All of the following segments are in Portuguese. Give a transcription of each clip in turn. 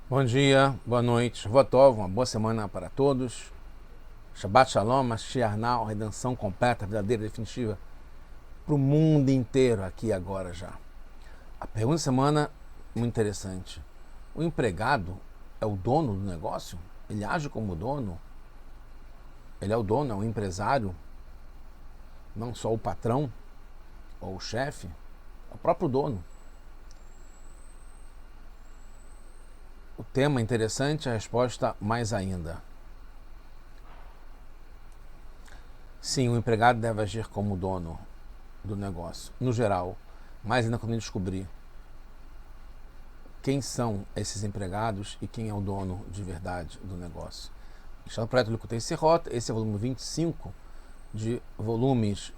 Bom dia, boa noite, Votov, uma boa semana para todos. Shabbat Shalom, Mashiach Now, redenção completa, verdadeira, definitiva, para o mundo inteiro, aqui e agora já. A pergunta da semana, muito interessante. O empregado é o dono do negócio? Ele age como dono? Ele é o dono, é o empresário? Não só o patrão ou o chefe? É o próprio dono. O tema é interessante, a resposta mais ainda. Sim, o empregado deve agir como dono do negócio, no geral, mas ainda quando ele descobrir quem são esses empregados e quem é o dono de verdade do negócio. Está no projeto Likutei Sirot, esse é o volume 25 de volumes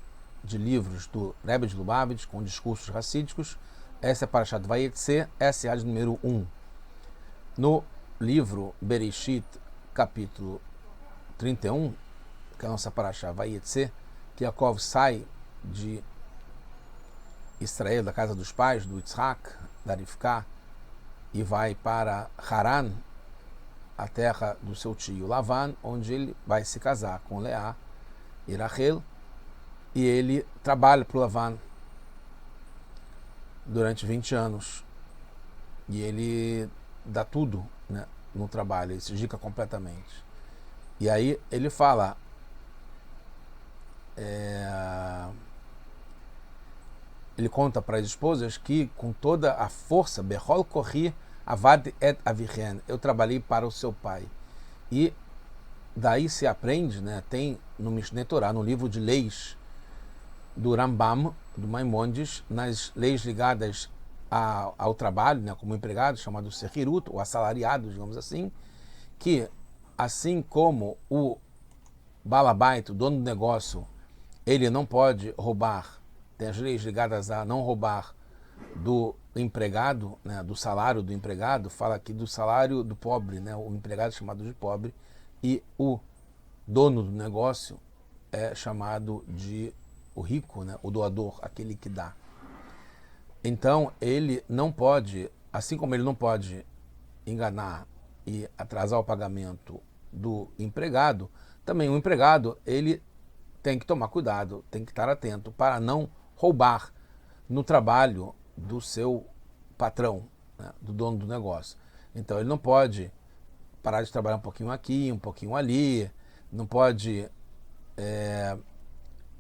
de livros do Rebbe de Lubavitch com discursos racídicos. Essa é a Parashat Vayetze, essa é a de número 1. No livro Bereshit, capítulo 31, que é a nossa Parashat Vayetze, que Yaakov sai de Israel, da casa dos pais, do Yitzhak, da Rivka, e vai para Haran, a terra do seu tio Lavan, onde ele vai se casar com Leá e Rachel, e ele trabalha para o Lavan durante 20 anos. E ele dá tudo, né, no trabalho, ele se dedica completamente. E aí ele fala, ele conta para as esposas que com toda a força, Bechol Korri Avad et Avichen, eu trabalhei para o seu pai. E daí se aprende, né, tem no Mishneh Torah, no livro de leis do Rambam, do Maimonides, nas leis ligadas ao trabalho, né, como empregado, chamado Sechirut, ou assalariado, digamos assim, que assim como o Balabait, o dono do negócio, ele não pode roubar, tem as leis ligadas a não roubar do empregado, né, do salário do empregado, fala aqui do salário do pobre, né, o empregado é chamado de pobre, e o dono do negócio é chamado de o rico, né, o doador, aquele que dá. Então, ele não pode, assim como ele não pode enganar e atrasar o pagamento do empregado, também o empregado, ele tem que tomar cuidado, tem que estar atento para não roubar no trabalho do seu patrão, né, do dono do negócio. Então, ele não pode parar de trabalhar um pouquinho aqui, um pouquinho ali, não pode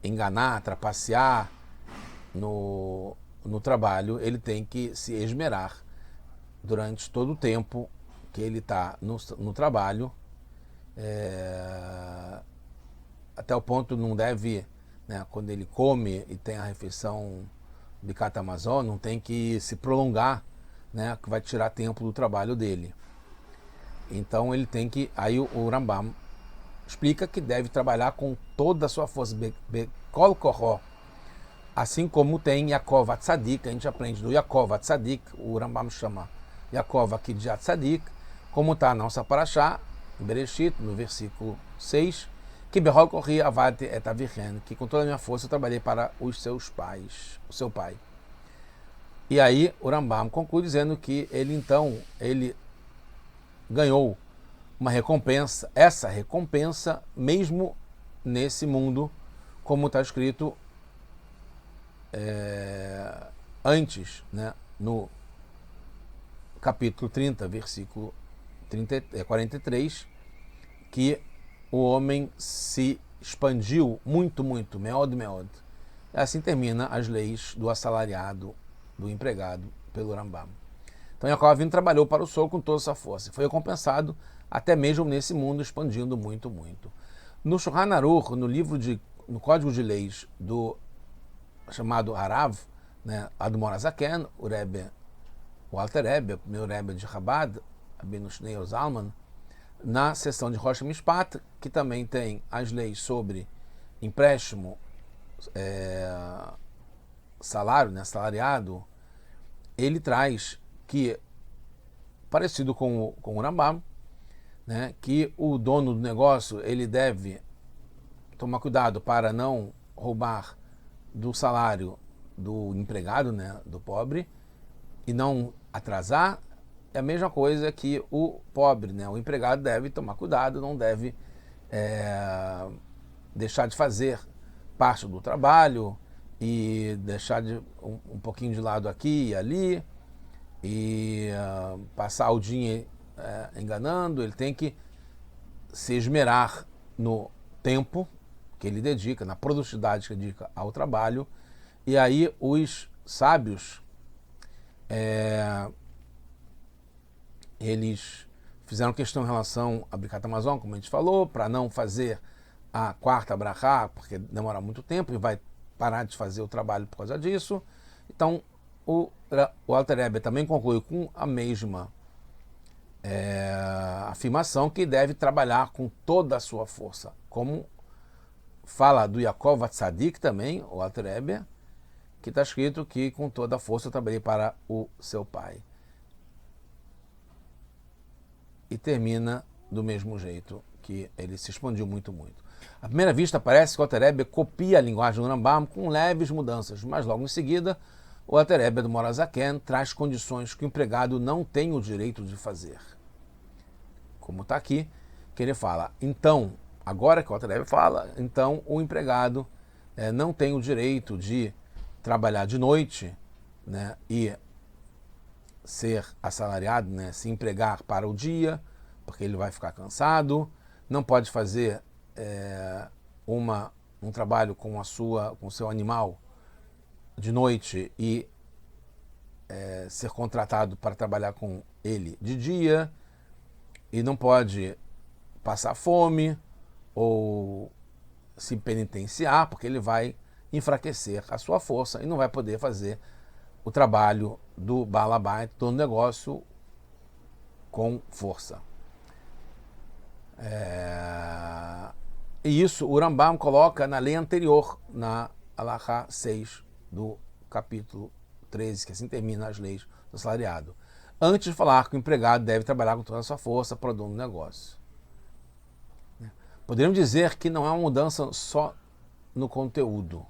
enganar, trapacear no trabalho. Ele tem que se esmerar durante todo o tempo que ele está no trabalho, até o ponto não deve, né, quando ele come e tem a refeição Bicat Amazon, não tem que se prolongar, né, que vai tirar tempo do trabalho dele. Então ele tem que, aí o Rambam explica que deve trabalhar com toda a sua força, Bekol Koró, assim como tem Yaakov Atzadik, a gente aprende do Yaakov Atzadik, o Rambam chama Yaakov aqui de Atzadik, como está na nossa Parashá, em Bereshit, no versículo 6, que Behol Korri Avad et Avichen, que com toda a minha força eu trabalhei para os seus pais, o seu pai. E aí o Rambam conclui dizendo que ele ganhou uma recompensa, essa recompensa mesmo nesse mundo, como está escrito antes, né, no capítulo 30, versículo 43, que o homem se expandiu muito, meod. E assim termina as leis do assalariado, do empregado, pelo Rambam. Então Yaakov Avinu trabalhou para o Sol com toda a sua força. Foi recompensado até mesmo nesse mundo, expandindo muito. No Shulchan Aruch, no Código de Leis do chamado Harav, né, Admor Azaken, o Alter Rebbe, o primeiro Rebbe de Chabad, Rabbeinu Shneur Zalman, na seção de Rosh Mishpat, que também tem as leis sobre empréstimo, salário, né, salariado, ele traz que, parecido com o Rambam, né, que o dono do negócio ele deve tomar cuidado para não roubar do salário do empregado, né, do pobre, e não atrasar, é a mesma coisa que o pobre, né? O empregado deve tomar cuidado, não deve deixar de fazer parte do trabalho e deixar um pouquinho de lado aqui e ali e passar o dia enganando. Ele tem que se esmerar no tempo que ele dedica, na produtividade que ele dedica ao trabalho. E aí os sábios eles fizeram questão em relação a Birkat Hamazon, como a gente falou, para não fazer a quarta brachá, porque demora muito tempo e vai parar de fazer o trabalho por causa disso. Então, o Alter Rebbe também conclui com a mesma afirmação, que deve trabalhar com toda a sua força. Como fala do Yaakov Atzadik também, o Alter Rebbe, que está escrito que com toda a força eu trabalhei para o seu pai. E termina do mesmo jeito que ele se expandiu muito. À primeira vista, parece que o Alter Rebbe copia a linguagem do Rambam com leves mudanças, mas logo em seguida, o Alter Rebbe do Morazaken traz condições que o empregado não tem o direito de fazer. Como está aqui, que ele fala, então, agora que o Alter Rebbe fala, então o empregado não tem o direito de trabalhar de noite, né, e ser assalariado, né, se empregar para o dia, porque ele vai ficar cansado, não pode fazer um trabalho com o seu animal de noite e ser contratado para trabalhar com ele de dia, e não pode passar fome ou se penitenciar, porque ele vai enfraquecer a sua força e não vai poder fazer o trabalho do Baal Habait, do negócio, com força. E isso o Rambam coloca na lei anterior, na Halachá 6 do capítulo 13, que assim termina as leis do assalariado. Antes de falar que o empregado deve trabalhar com toda a sua força para o dono do negócio. Poderíamos dizer que não é uma mudança só no conteúdo.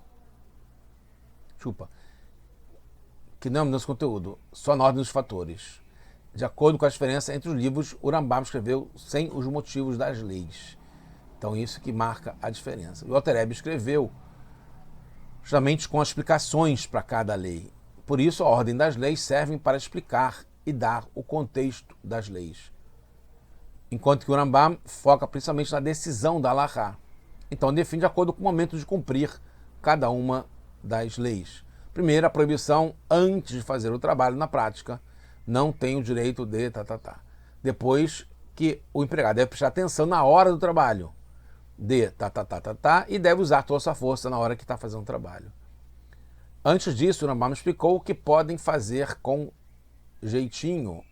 Que não é uma mudança no conteúdo, só na ordem dos fatores. De acordo com a diferença entre os livros, o Rambam escreveu sem os motivos das leis. Então isso que marca a diferença. E o Alter Rebbe escreveu justamente com explicações para cada lei. Por isso a ordem das leis serve para explicar e dar o contexto das leis. Enquanto que o Rambam foca principalmente na decisão da Halachá. Então define de acordo com o momento de cumprir cada uma das leis. Primeiro, a proibição antes de fazer o trabalho na prática. Não tem o direito de Depois, que o empregado deve prestar atenção na hora do trabalho. E deve usar toda a sua força na hora que está fazendo o trabalho. Antes disso, o Rambam explicou o que podem fazer com jeitinho,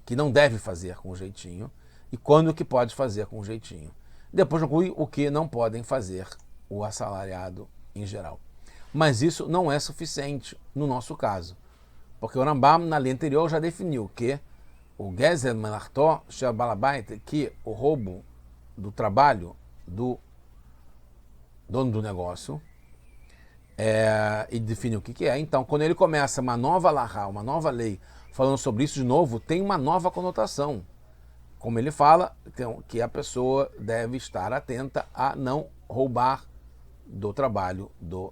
que não deve fazer com jeitinho, e quando que pode fazer com jeitinho. Depois conclui o que não podem fazer o assalariado em geral. Mas isso não é suficiente no nosso caso, porque o Rambam, na lei anterior, já definiu que o Gezer Melartó Shel Baal Habait, que o roubo do trabalho do dono do negócio, e define o que é. Então, quando ele começa uma nova halachá, uma nova lei, falando sobre isso de novo, tem uma nova conotação. Como ele fala, que a pessoa deve estar atenta a não roubar do trabalho do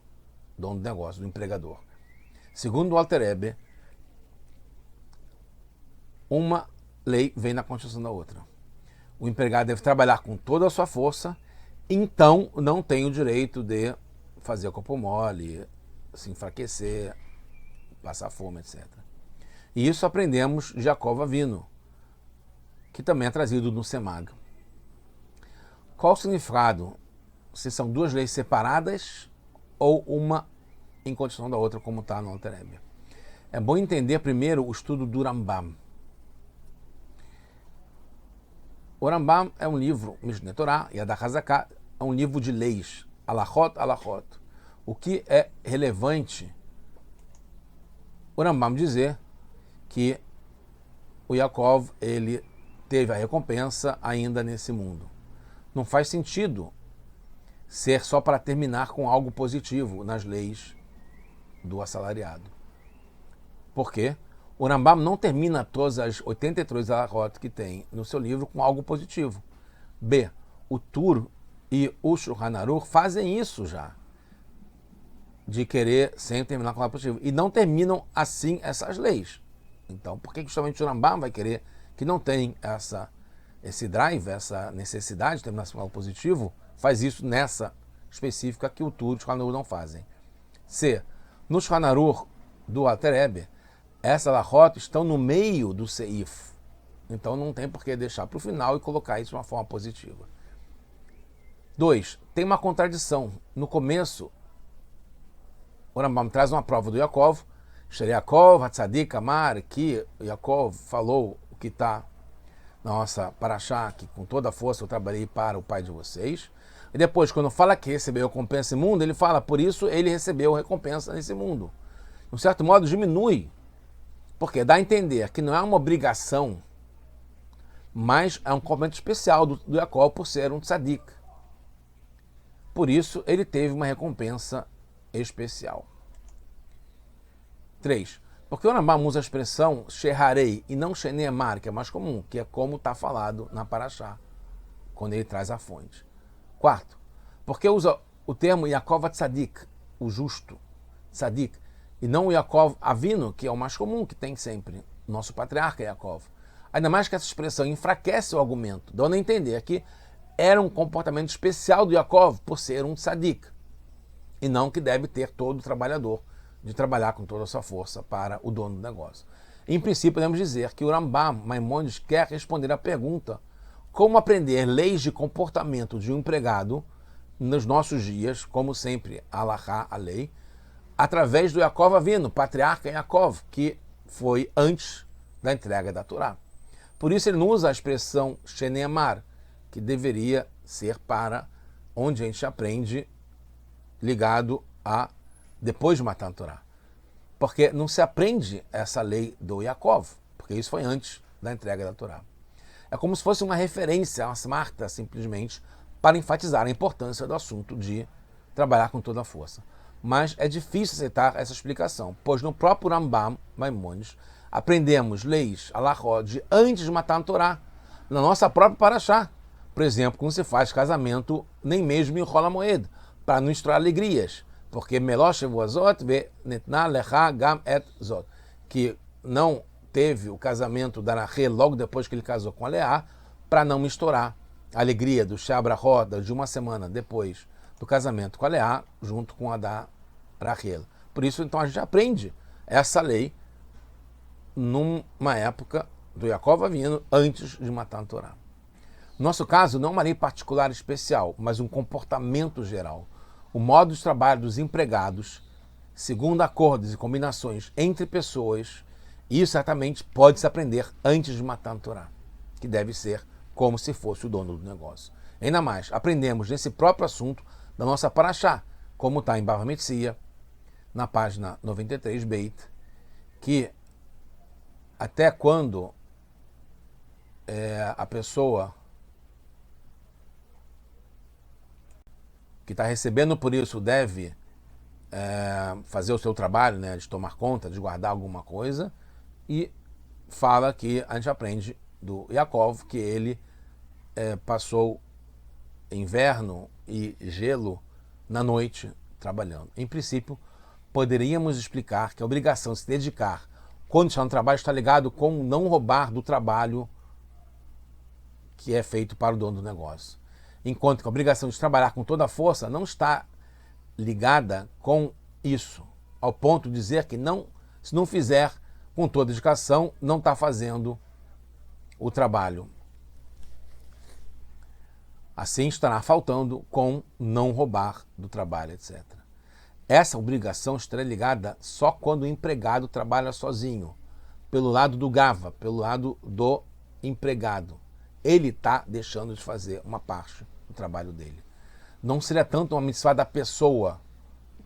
dono do negócio, do empregador. Segundo o Alter Rebbe, uma lei vem na continuação da outra. O empregado deve trabalhar com toda a sua força, então não tem o direito de fazer corpo mole, se enfraquecer, passar fome, etc. E isso aprendemos de Yaakov Avinu, que também é trazido no Semag. Qual o significado? Se são duas leis separadas ou uma em continuação da outra, como está no Alter Rebbe. É bom entender primeiro o estudo do Rambam. O Rambam é um livro, Mishneh Torah e Yad HaZaká, é um livro de leis, alachot. O que é relevante o Rambam dizer que o Yaakov, ele teve a recompensa ainda nesse mundo. Não faz sentido ser só para terminar com algo positivo nas leis do assalariado. Por quê? O Rambam não termina todas as 83 halachot que tem no seu livro com algo positivo. B. O Tur e o Shulchan Aruch fazem isso já, de querer sempre terminar com algo positivo. E não terminam assim essas leis. Então, por que justamente o Rambam vai querer que não tem esse drive, essa necessidade de terminar com algo positivo? Faz isso nessa específica que o Tur e o Shulchan Aruch não fazem. C. No Shulchan Aruch do Alter Rebbe, essas halachot estão no meio do seif. Então não tem por que deixar para o final e colocar isso de uma forma positiva. 2. Tem uma contradição. No começo, o Rambam traz uma prova do Yaakov, Yaakov, Hatzadik, Amar, que Yaakov falou o que está na nossa paraxá, que com toda a força eu trabalhei para o pai de vocês. E depois, quando fala que recebeu recompensa nesse mundo, ele fala, por isso ele recebeu recompensa nesse mundo. De um certo modo, diminui. Porque dá a entender que não é uma obrigação, mas é um complemento especial do Yaakov por ser um tzadik. Por isso, ele teve uma recompensa especial. 3. Porque o Rambam usa a expressão Sheharei e não Sheneemar, que é mais comum, que é como está falado na Paraxá, quando ele traz a fonte. 4. Porque usa o termo Yaakov Tzadik, o justo, Tzadik, e não o Yaakov Avino, que é o mais comum, que tem sempre o nosso patriarca Yaakov. Ainda mais que essa expressão enfraquece o argumento, dando a entender que era um comportamento especial do Yaakov por ser um tzadik, e não que deve ter todo trabalhador de trabalhar com toda a sua força para o dono do negócio. Em princípio, podemos dizer que o Rambam Maimonides quer responder à pergunta como aprender leis de comportamento de um empregado nos nossos dias, como sempre, a halachá, a lei, através do Yaakov Avino, patriarca Yaakov, que foi antes da entrega da Torá. Por isso ele não usa a expressão Sheneemar, que deveria ser para onde a gente aprende ligado a depois de matar a Torá. Porque não se aprende essa lei do Yaakov, porque isso foi antes da entrega da Torá. É como se fosse uma referência, uma smarta, simplesmente, para enfatizar a importância do assunto de trabalhar com toda a força. Mas é difícil aceitar essa explicação, pois no próprio Rambam Maimonides aprendemos leis halachot de antes de matar a Torá, na nossa própria paraxá. Por exemplo, como se faz casamento nem mesmo em Chol HaMoed, para não estourar alegrias, porque Melosh Shavuot ve Netna Lecha Gam Et Zot, que não teve o casamento da Rachel logo depois que ele casou com a Leá, para não misturar a alegria do Shabra Roda de uma semana depois do casamento com a Leá, junto com a da Rachel. Por isso, então, a gente aprende essa lei numa época do Yaakov Avinu, antes de matar a Torá. No nosso caso, não uma lei particular especial, mas um comportamento geral. O modo de trabalho dos empregados, segundo acordos e combinações entre pessoas, isso certamente pode se aprender antes de matar a Torá, que deve ser como se fosse o dono do negócio. Ainda mais, aprendemos nesse próprio assunto da nossa paraxá, como está em Bava Metzia, na página 93, Beit, que até quando a pessoa que está recebendo por isso deve fazer o seu trabalho, né, de tomar conta, de guardar alguma coisa, e fala que a gente aprende do Yaakov que ele passou inverno e gelo na noite trabalhando. Em princípio, poderíamos explicar que a obrigação de se dedicar quando está no trabalho está ligado com não roubar do trabalho que é feito para o dono do negócio. Enquanto que a obrigação de trabalhar com toda a força não está ligada com isso, ao ponto de dizer que não, se não fizer com toda dedicação, não está fazendo o trabalho. Assim estará faltando com não roubar do trabalho, etc. Essa obrigação estará ligada só quando o empregado trabalha sozinho, pelo lado do Gava, pelo lado do empregado. Ele está deixando de fazer uma parte do trabalho dele. Não seria tanto uma mitzvah da pessoa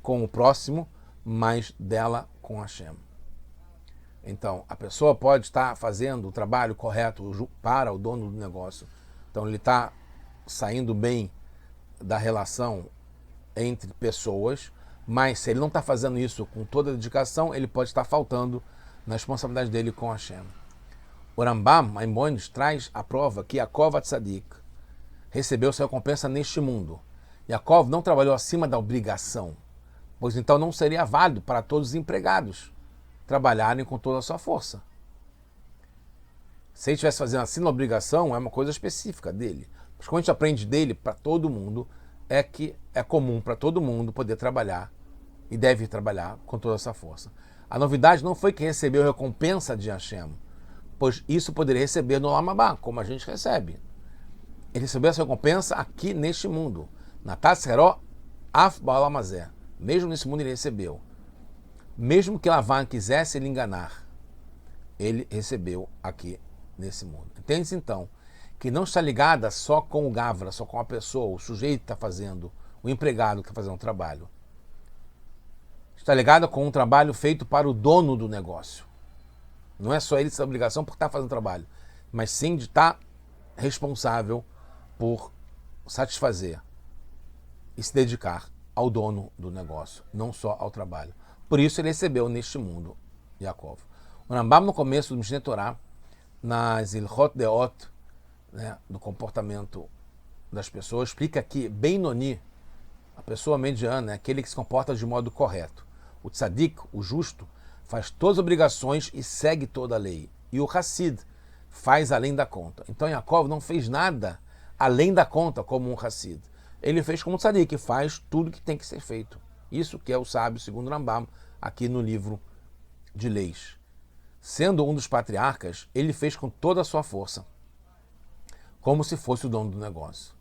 com o próximo, mas dela com Hashem. Então, a pessoa pode estar fazendo o trabalho correto para o dono do negócio. Então, ele está saindo bem da relação entre pessoas, mas se ele não está fazendo isso com toda a dedicação, ele pode estar faltando na responsabilidade dele com Hashem. O Rambam, Maimonides, traz a prova que Yaakov Tzadik recebeu sua recompensa neste mundo. Yaakov não trabalhou acima da obrigação, pois então não seria válido para todos os empregados trabalharem com toda a sua força. Se ele estivesse fazendo acima da obrigação, é uma coisa específica dele. Mas quando a gente aprende dele para todo mundo, é que é comum para todo mundo poder trabalhar e deve trabalhar com toda essa força. A novidade não foi que recebeu a recompensa de Hashem, pois isso poderia receber no Olam Habá, como a gente recebe. Ele recebeu essa recompensa aqui neste mundo. Natas Heró Af Ba'olam Hazé. Mesmo nesse mundo ele recebeu. Mesmo que Lavan quisesse lhe enganar, ele recebeu aqui nesse mundo. Entende-se então que não está ligada só com o Gavra, só com a pessoa, o sujeito que está fazendo, o empregado que está fazendo o trabalho. Está ligada com um trabalho feito para o dono do negócio. Não é só ele essa obrigação por estar fazendo o trabalho, mas sim de estar responsável por satisfazer e se dedicar ao dono do negócio, não só ao trabalho. Por isso ele recebeu neste mundo Yaakov. O Rambam, no começo do Mishneh Torah, nas Ilchot Deot, né, do comportamento das pessoas, explica que Benoni, a pessoa mediana, é aquele que se comporta de modo correto. O Tzadik, o justo, faz todas as obrigações e segue toda a lei. E o Hassid faz além da conta. Então Yaakov não fez nada além da conta como um Hassid. Ele fez como o Tzadik, faz tudo que tem que ser feito. Isso que é o sábio, segundo Rambam, aqui no livro de leis. Sendo um dos patriarcas, ele fez com toda a sua força, como se fosse o dono do negócio.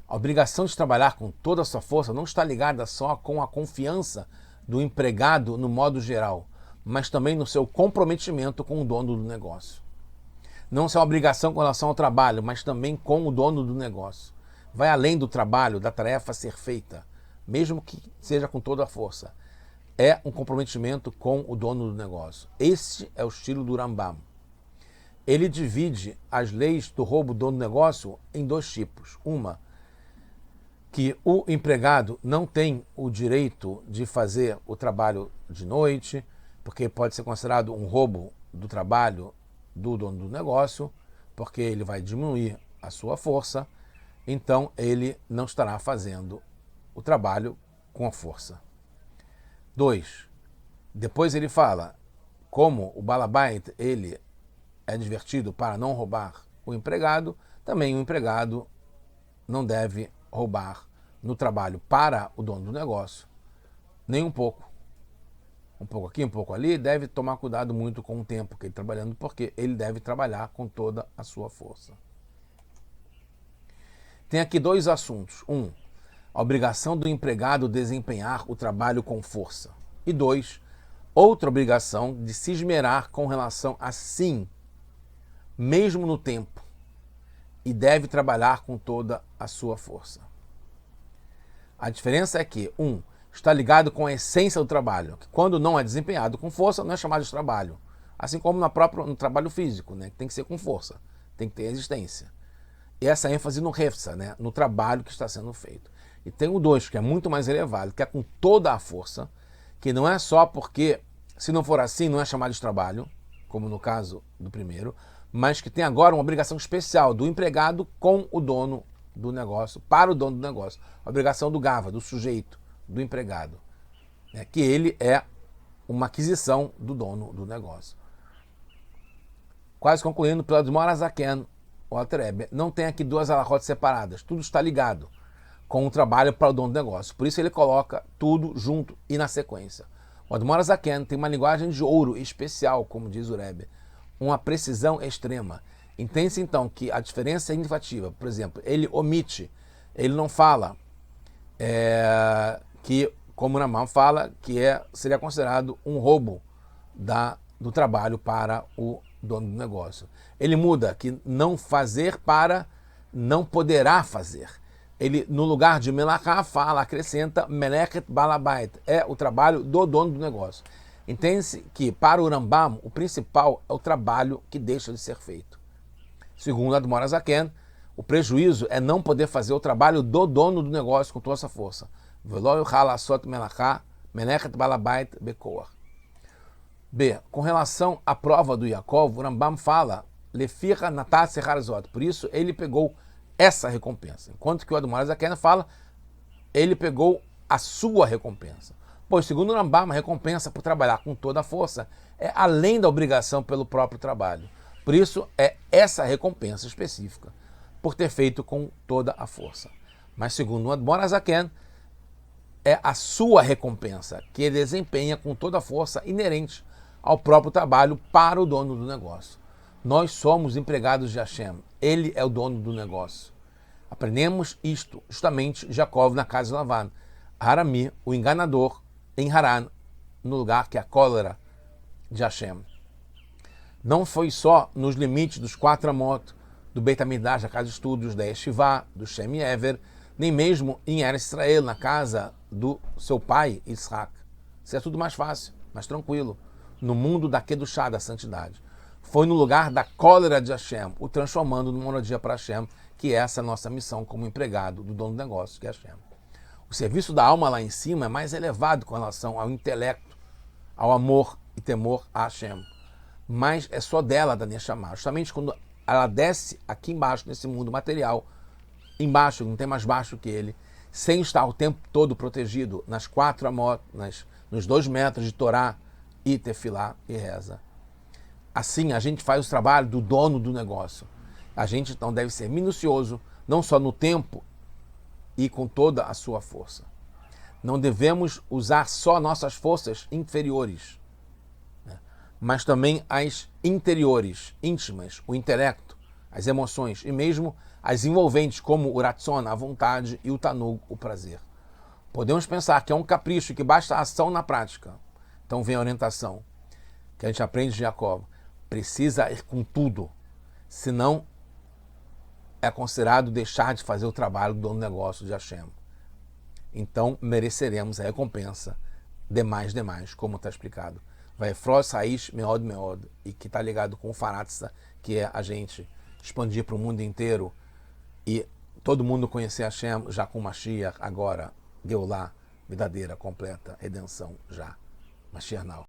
A obrigação de trabalhar com toda a sua força não está ligada só com a confiança do empregado no modo geral, mas também no seu comprometimento com o dono do negócio. Não só a obrigação com relação ao trabalho, mas também com o dono do negócio. Vai além do trabalho, da tarefa a ser feita, mesmo que seja com toda a força. É um comprometimento com o dono do negócio. Este é o estilo do Rambam. Ele divide as leis do roubo do dono do negócio em dois tipos. Uma, que o empregado não tem o direito de fazer o trabalho de noite, porque pode ser considerado um roubo do trabalho do dono do negócio, porque ele vai diminuir a sua força, então ele não estará fazendo o trabalho com a força. 2. Depois ele fala como o Balabait ele é divertido para não roubar o empregado, também o empregado não deve roubar no trabalho para o dono do negócio, nem um pouco. Um pouco aqui, um pouco ali, deve tomar cuidado muito com o tempo que ele está trabalhando, porque ele deve trabalhar com toda a sua força. Tem aqui dois assuntos. Um, a obrigação do empregado desempenhar o trabalho com força. E 2, outra obrigação de se esmerar com relação a sim, mesmo no tempo, e deve trabalhar com toda a sua força. A diferença é que, está ligado com a essência do trabalho, que quando não é desempenhado com força, não é chamado de trabalho. Assim como no trabalho físico, né, que tem que ser com força, tem que ter resistência. E essa ênfase no refsa, né, no trabalho que está sendo feito. E tem o 2, que é muito mais elevado, que é com toda a força, que não é só porque, se não for assim, não é chamado de trabalho, como no caso do primeiro, mas que tem agora uma obrigação especial do empregado com o dono do negócio, para o dono do negócio. A obrigação do Gava, do sujeito, do empregado, né, que ele é uma aquisição do dono do negócio. Quase concluindo, pela Admor Azaken, o Alter Rebbe, não tem aqui duas alahot separadas, tudo está ligado com o trabalho para o dono do negócio. Por isso ele coloca tudo junto e na sequência. O Admor Azaken tem uma linguagem de ouro especial, como diz o Rebbe, uma precisão extrema. Entende-se então que a diferença é significativa. Por exemplo, ele omite, ele não fala que, como o Rambam fala, que seria considerado um roubo do trabalho para o dono do negócio. Ele muda que não fazer para não poderá fazer. Ele, no lugar de melachá, acrescenta melechet balabait, é o trabalho do dono do negócio. Entende-se que, para o Rambam, o principal é o trabalho que deixa de ser feito. Segundo a Admor Azaken, o prejuízo é não poder fazer o trabalho do dono do negócio com toda essa força. B. Com relação à prova do Yaakov, o Rambam fala, Lefira Natassi Harzot. Por isso, ele pegou essa recompensa. Enquanto que o Admor Zaken fala, ele pegou a sua recompensa. Pois, segundo o Rambam, a recompensa por trabalhar com toda a força é além da obrigação pelo próprio trabalho. Por isso, é essa recompensa específica, por ter feito com toda a força. Mas, segundo o Admor Zaken, é a sua recompensa, que ele desempenha com toda a força inerente ao próprio trabalho para o dono do negócio. Nós somos empregados de Hashem, ele é o dono do negócio. Aprendemos isto justamente Jacob na casa de Lavan. Harami, o enganador, em Haran, no lugar que é a cólera de Hashem. Não foi só nos limites dos 4 amot, do Beit HaMikdash, da casa de estudos, da Yeshivá, do Shem Ever, nem mesmo em Eretz Israel, na casa do seu pai, Isaac. Isso é tudo mais fácil, mais tranquilo. No mundo da Kedushá, da santidade. Foi no lugar da cólera de Hashem, o transformando numa moradia para Hashem, que essa é a nossa missão como empregado do dono do negócio, que é Hashem. O serviço da alma lá em cima é mais elevado com relação ao intelecto, ao amor e temor a Hashem. Mas é só dela, da Neshama. Justamente quando ela desce aqui embaixo, nesse mundo material, embaixo, não tem mais baixo que ele, sem estar o tempo todo protegido nas 4 amot, nos 2 metros de Torá e Tefilá e reza. Assim, a gente faz o trabalho do dono do negócio. A gente, então, deve ser minucioso, não só no tempo e com toda a sua força. Não devemos usar só nossas forças inferiores, né? Mas também as interiores, íntimas, o intelecto, as emoções e mesmo as envolventes, como o ratzon, a vontade, e o tanug, o prazer. Podemos pensar que é um capricho, que basta a ação na prática. Então vem a orientação que a gente aprende de Jacob. Precisa ir com tudo, senão é considerado deixar de fazer o trabalho do dono do negócio de Hashem. Então mereceremos a recompensa demais, como está explicado. Vai Froz Raiz Meod Meod, e que está ligado com o Faratza, que é a gente expandir para o mundo inteiro e todo mundo conhecer Hashem já com Mashiach, agora Geulah, verdadeira, completa, redenção já. Mashiach now.